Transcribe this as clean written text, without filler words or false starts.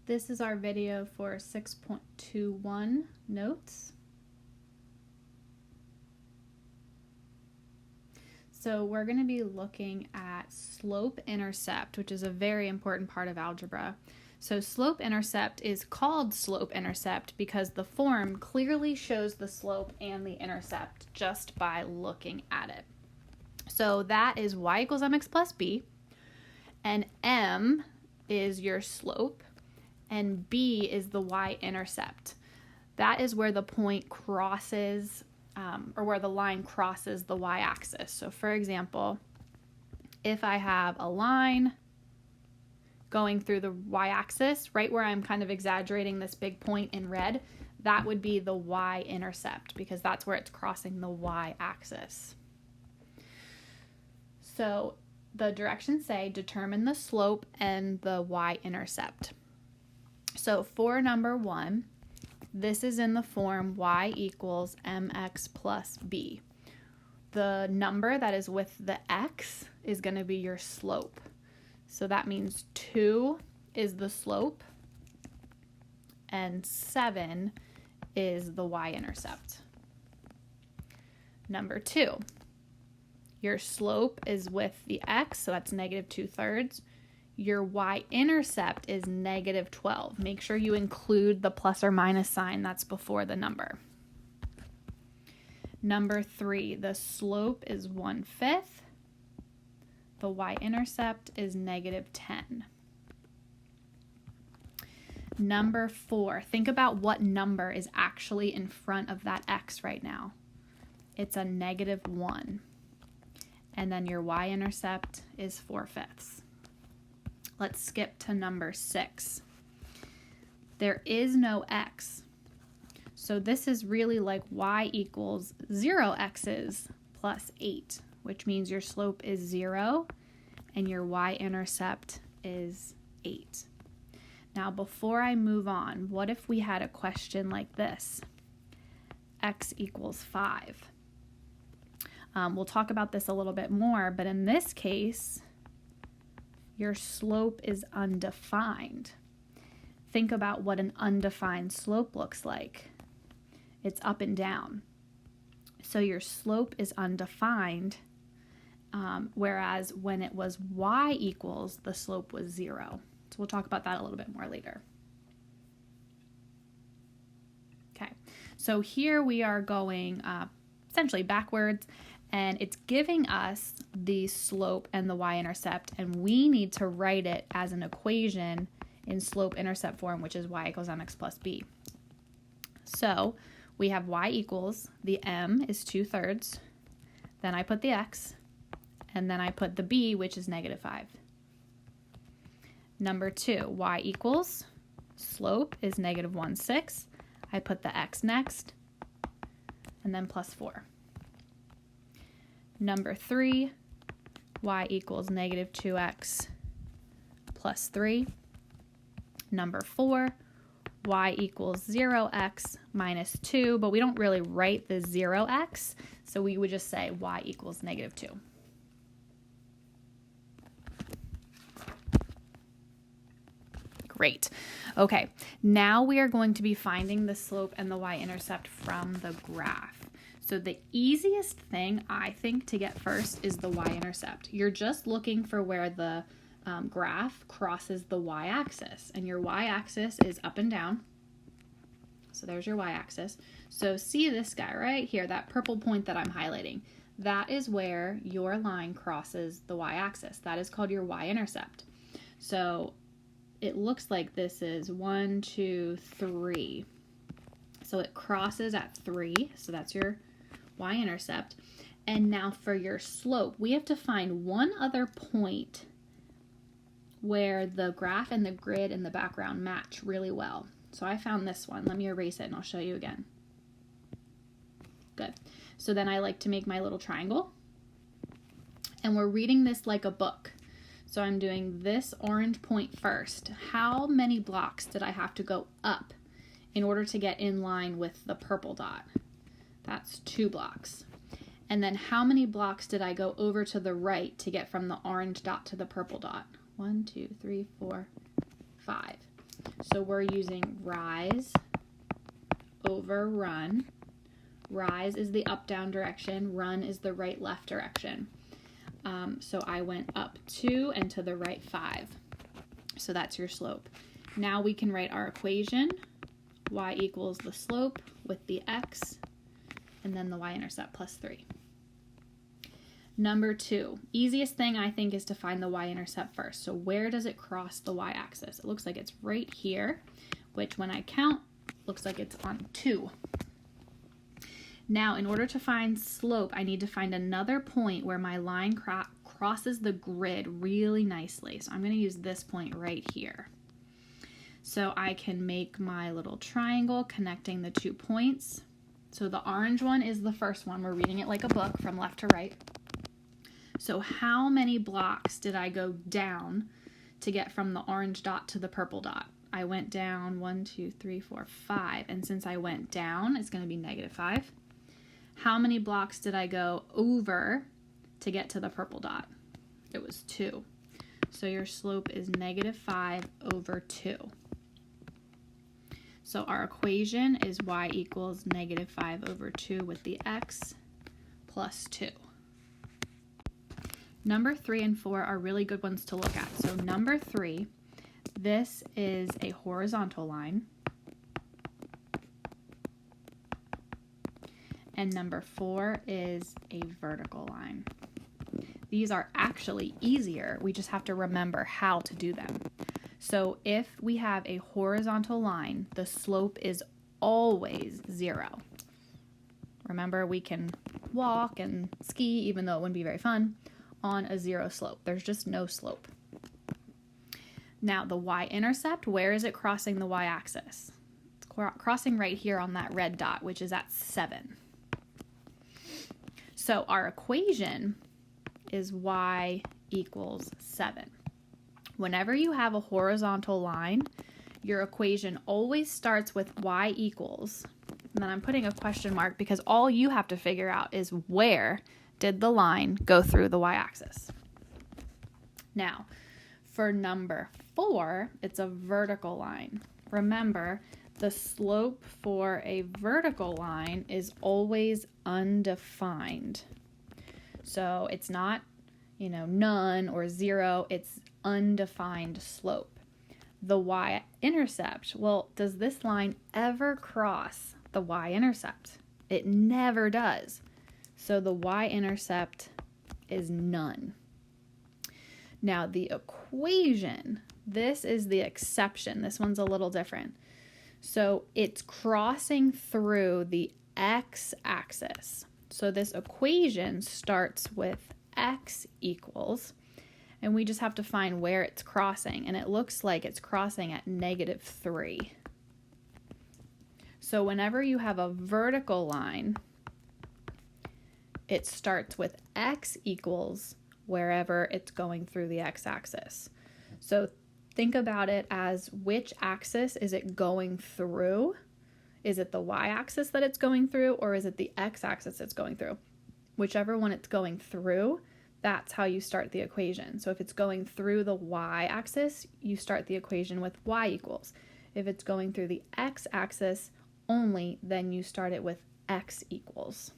This is our video for 6.21 notes. So we're going to be looking at slope-intercept, which is a very important part of algebra. So slope-intercept is called slope-intercept because the form clearly shows the slope and the intercept just by looking at it. So that is y equals mx plus b, and m is your slope, and b is the y-intercept. That is where the point crosses, or where the line crosses the y-axis. So for example, if I have a line going through the y-axis, right where I'm kind of exaggerating this big point in red, that would be the y-intercept because that's where it's crossing the y-axis. So the directions say determine the slope and the y-intercept. So for number 1, this is in the form y equals mx plus b. The number that is with the x is going to be your slope. So that means 2 is the slope and 7 is the y-intercept. Number 2, your slope is with the x, so that's negative 2/3. Your y-intercept is negative 12. Make sure you include the plus or minus sign that's before the number. Number 3, the slope is 1/5. The y-intercept is negative 10. Number 4, think about what number is actually in front of that x right now. It's a negative 1. And then your y-intercept is 4/5. Let's skip to number 6. There is no x. So this is really like y equals 0 x's plus 8, which means your slope is 0 and your y-intercept is 8. Now before I move on, what if we had a question like this? X equals 5. We'll talk about this a little bit more, but in this case, your slope is undefined. Think about what an undefined slope looks like. It's up and down. So your slope is undefined, whereas when it was y equals, the slope was 0. So we'll talk about that a little bit more later. Okay, so here we are going essentially backwards, and it's giving us the slope and the y-intercept, and we need to write it as an equation in slope-intercept form, which is y equals mx plus b. So we have y equals, the m is 2/3, then I put the x, and then I put the b, which is negative 5. Number 2, y equals, slope is negative 1/6. I put the x next, and then plus 4. Number 3, y equals negative 2x plus 3. Number 4, y equals 0x minus 2, but we don't really write the 0x, so we would just say y equals negative 2. Great. Okay, now we are going to be finding the slope and the y-intercept from the graph. So the easiest thing, I think, to get first is the y-intercept. You're just looking for where the graph crosses the y-axis, and your y-axis is up and down. So there's your y-axis. So see this guy right here, that purple point that I'm highlighting. That is where your line crosses the y-axis. That is called your y-intercept. So it looks like this is 1, 2, 3. So it crosses at 3, so that's your y-intercept. And now for your slope, we have to find one other point where the graph and the grid in the background match really well. So I found this one. Let me erase it and I'll show you again. Good. So then I like to make my little triangle. And we're reading this like a book. So I'm doing this orange point first. How many blocks did I have to go up in order to get in line with the purple dot? That's 2 blocks. And then how many blocks did I go over to the right to get from the orange dot to the purple dot? 1, 2, 3, 4, 5. So we're using rise over run. Rise is the up-down direction, run is the right-left direction. So I went up 2 and to the right 5. So that's your slope. Now we can write our equation. Y equals the slope with the x, and then the y-intercept plus 3. Number 2, easiest thing I think is to find the y-intercept first. So where does it cross the y-axis? It looks like it's right here, which when I count, looks like it's on 2. Now, in order to find slope, I need to find another point where my line crosses the grid really nicely. So I'm going to use this point right here. So I can make my little triangle connecting the 2 points. So the orange one is the first one. We're reading it like a book from left to right. So how many blocks did I go down to get from the orange dot to the purple dot? I went down 1, 2, 3, 4, 5. And since I went down, it's going to be -5. How many blocks did I go over to get to the purple dot? It was 2. So your slope is -5 over 2. So our equation is y equals -5 over 2 with the x plus 2. Number 3 and 4 are really good ones to look at. So number 3, this is a horizontal line. And number 4 is a vertical line. These are actually easier. We just have to remember how to do them. So if we have a horizontal line, the slope is always 0. Remember, we can walk and ski, even though it wouldn't be very fun, on a 0 slope. There's just no slope. Now the y-intercept, where is it crossing the y-axis? It's crossing right here on that red dot, which is at 7. So our equation is y equals 7. Whenever you have a horizontal line, your equation always starts with y equals, and then I'm putting a question mark because all you have to figure out is where did the line go through the y-axis. Now, for number 4, it's a vertical line. Remember, the slope for a vertical line is always undefined. So it's not, none or 0, it's undefined slope. The y-intercept, well, does this line ever cross the y-intercept? It never does. So the y-intercept is none. Now the equation, this is the exception. This one's a little different. So it's crossing through the x-axis. So this equation starts with x equals, and we just have to find where it's crossing, and it looks like it's crossing at -3. So whenever you have a vertical line, it starts with x equals wherever it's going through the x-axis. So think about it as which axis is it going through? Is it the y-axis that it's going through, or is it the x-axis it's going through? Whichever one it's going through, that's how you start the equation. So if it's going through the y-axis, you start the equation with y equals. If it's going through the x-axis only, then you start it with x equals.